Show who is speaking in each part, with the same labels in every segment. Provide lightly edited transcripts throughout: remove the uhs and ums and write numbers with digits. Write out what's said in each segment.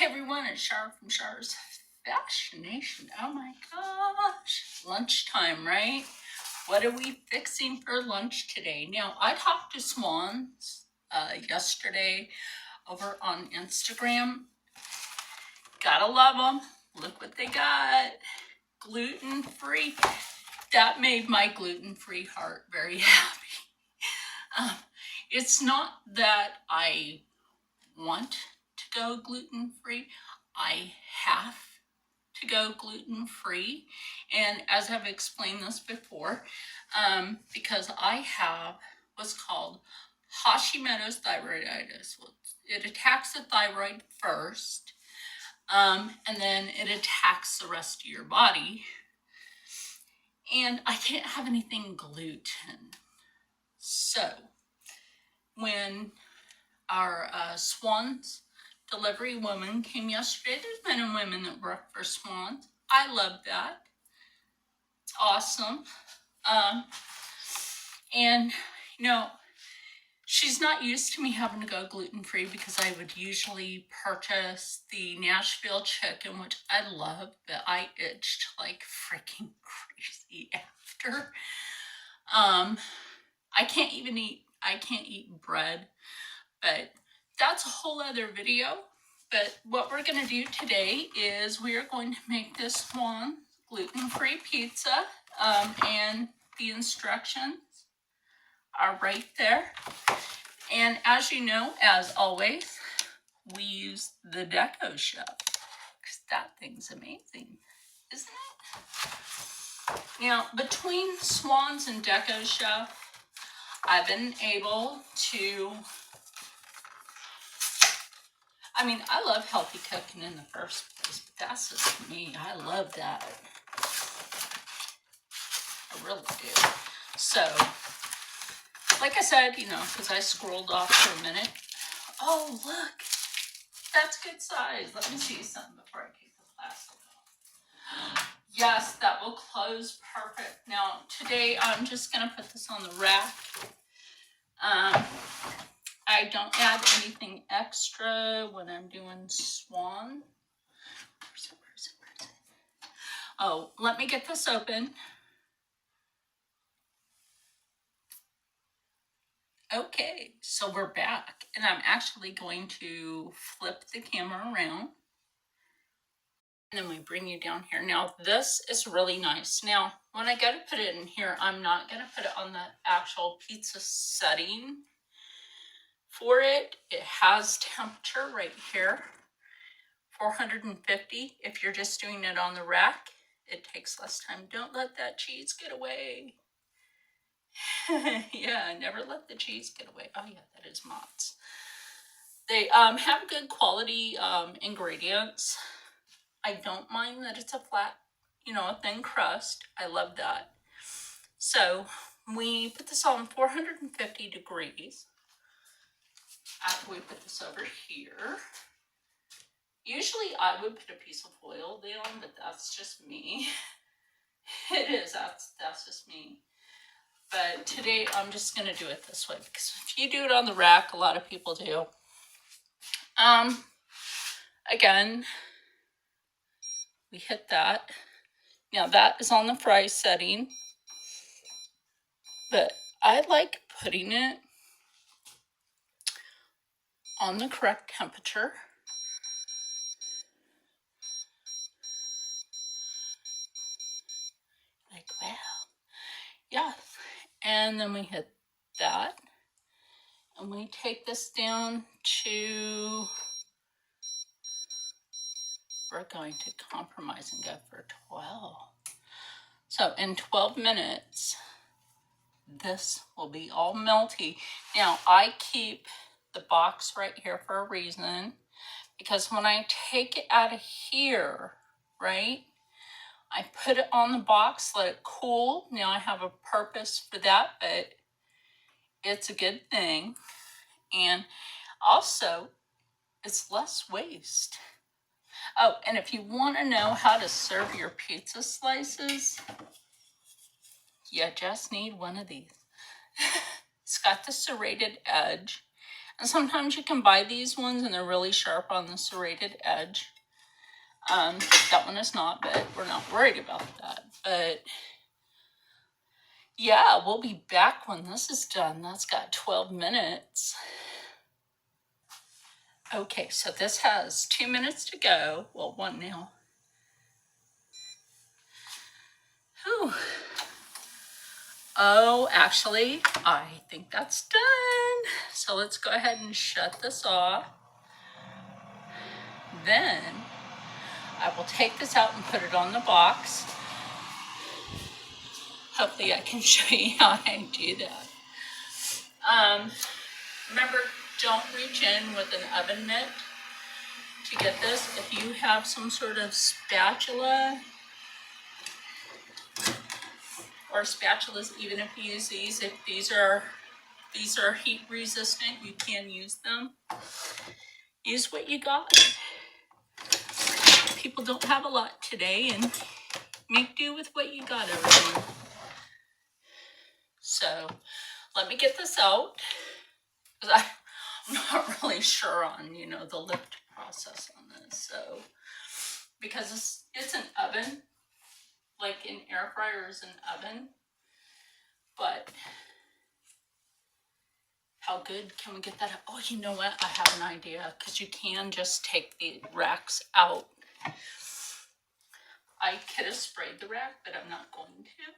Speaker 1: Hey everyone, it's Char from Char's Fashion Nation. Oh my gosh, lunchtime, right? What are we fixing for lunch today? Now, I talked to Schwan's yesterday over on Instagram. Gotta love them. Look what they got. Gluten-free. That made my gluten-free heart very happy. It's not that I want to go gluten-free. I have to go gluten-free. And as I've explained this before, because I have what's called Hashimoto's thyroiditis. It attacks the thyroid first, and then it attacks the rest of your body. And I can't have anything gluten. So when our Schwan's delivery woman came yesterday. There's men and women that work for Schwan's. I love that. It's awesome. And, you know, she's not used to me having to go gluten-free because I would usually purchase the Nashville chicken, which I love, but I itched like freaking crazy after. I can't eat bread, but that's a whole other video. But what we're going to do today is we are going to make this Schwan gluten-free pizza, and the instructions are right there. And as you know, as always, we use the Deco Chef, because that thing's amazing, isn't it? Now, between Schwan's and Deco Chef, I've been able to, I mean, I love healthy cooking in the first place, but that's just me. I love that. I really do. So, like I said, you know, because I scrolled off for a minute. Oh, look. That's good size. Let me see something before I take the plastic off. Yes, that will close perfect. Now, today I'm just going to put this on the rack. I don't add anything extra when I'm doing Schwan. Where's it? Oh, let me get this open. Okay, so we're back, and I'm actually going to flip the camera around. And then we bring you down here. Now, this is really nice. Now, when I go to put it in here, I'm not going to put it on the actual pizza setting for it. It has temperature right here, 450. If you're just doing it on the rack, it takes less time. Don't let that cheese get away. Yeah, never let the cheese get away. Oh yeah, that is Mott's. They have good quality ingredients. I don't mind that it's a flat, you know, a thin crust. I love that. So we put this on 450 degrees. After we put this over here. Usually I would put a piece of foil down, but that's just me. It is, that's just me. But today I'm just going to do it this way, because if you do it on the rack, a lot of people do. Again, we hit that. Now that is on the fry setting, but I like putting it on the correct temperature. Like, wow. Yeah. And then we hit that. And we take this down to, we're going to compromise and go for 12. So in 12 minutes, this will be all melty. Now I keep the box right here for a reason, because when I take it out of here, right, I put it on the box, let it cool. Now I have a purpose for that, but it's a good thing. And also, it's less waste. Oh, and if you want to know how to serve your pizza slices, you just need one of these. It's got the serrated edge, And sometimes you can buy these ones and they're really sharp on the serrated edge. That one is not, but we're not worried about that. But yeah, we'll be back when this is done. That's got 12 minutes. Okay, so this has 2 minutes to go. Well, 1 now. Whew. Oh, actually, I think that's done. So let's go ahead and shut this off. Then I will take this out and put it on the box. Hopefully I can show you how I do that. Remember, don't reach in with an oven mitt to get this. If you have some sort of spatula, or spatulas, even if you use these, if these are heat resistant, you can use them. Use what you got. People don't have a lot today, and make do with what you got over there. So let me get this out, because I'm not really sure on, the lift process on this. So, because it's an oven, like an air fryer is an oven, but how good can we get that? Oh, you know what? I have an idea, because you can just take the racks out. I could have sprayed the rack, but I'm not going to.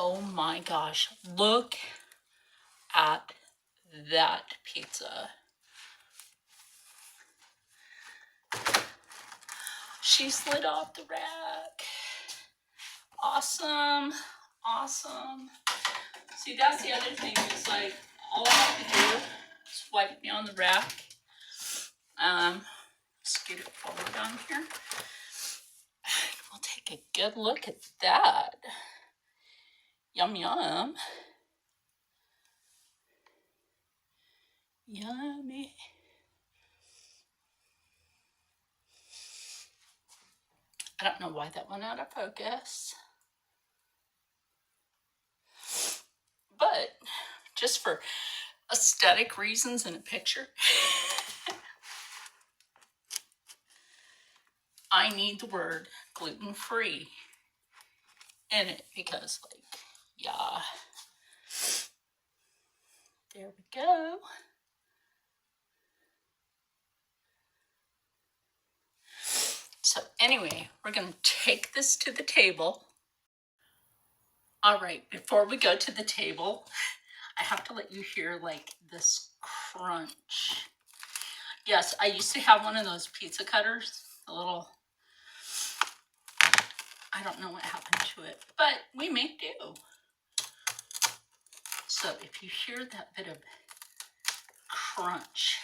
Speaker 1: Oh my gosh, look at that pizza. She slid off the rack. Awesome, awesome. See, that's the other thing, is like, all I have to do is wipe down the rack. Scoot it forward on here. We'll take a good look at that. Yum, yum. Yummy. I don't know why that went out of focus. But just for aesthetic reasons in a picture, I need the word gluten-free in it, because, like, yeah. There we go. So anyway, we're going to take this to the table. All right, before we go to the table, I have to let you hear, like, this crunch. Yes, I used to have one of those pizza cutters, the little, I don't know what happened to it, but we make do. So if you hear that bit of crunch,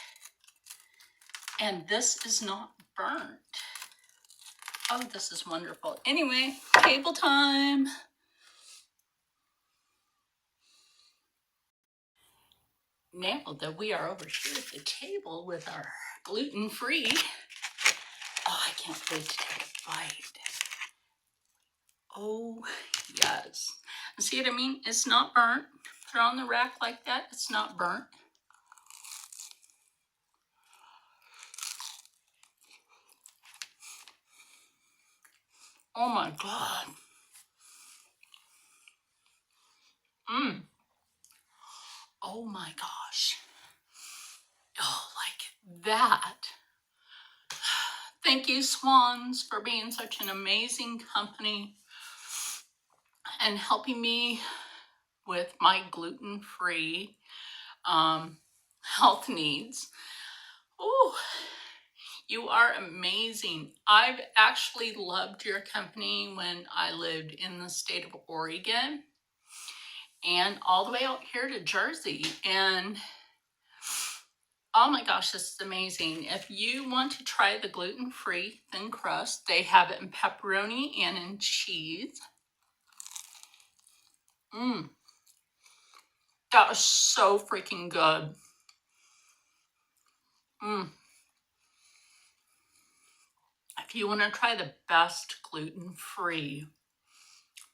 Speaker 1: and this is not burnt. Oh, this is wonderful. Anyway, table time. Now that we are over here at the table with our gluten-free, oh, I can't wait to take a bite. Oh, yes. And see what I mean? It's not burnt. Put it on the rack like that. It's not burnt. Oh my God. Oh my gosh. Oh, like that. Thank you, Schwans, for being such an amazing company and helping me with my gluten-free health needs. Oh, you are amazing. I've actually loved your company when I lived in the state of Oregon and all the way out here to Jersey. And oh my gosh, this is amazing. If you want to try the gluten-free thin crust, they have it in pepperoni and in cheese. That was so freaking good. If you want to try the best gluten-free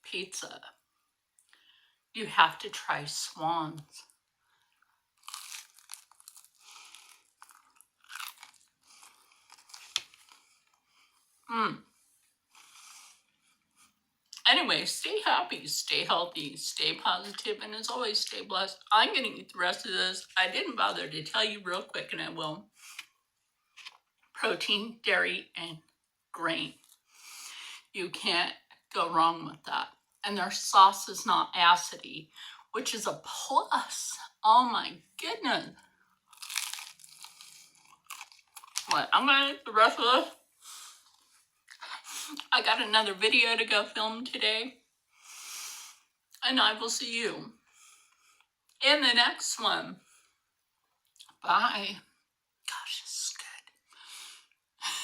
Speaker 1: pizza, You have to try Schwan's. Anyway, stay happy, stay healthy, stay positive, and as always, stay blessed. I'm going to eat the rest of this. I didn't bother to tell you real quick, and I will. Protein, dairy, and grain. You can't go wrong with that. And their sauce is not acidy, which is a plus. Oh my goodness. What? I'm going to eat the rest of this. I got another video to go film today. And I will see you in the next one. Bye.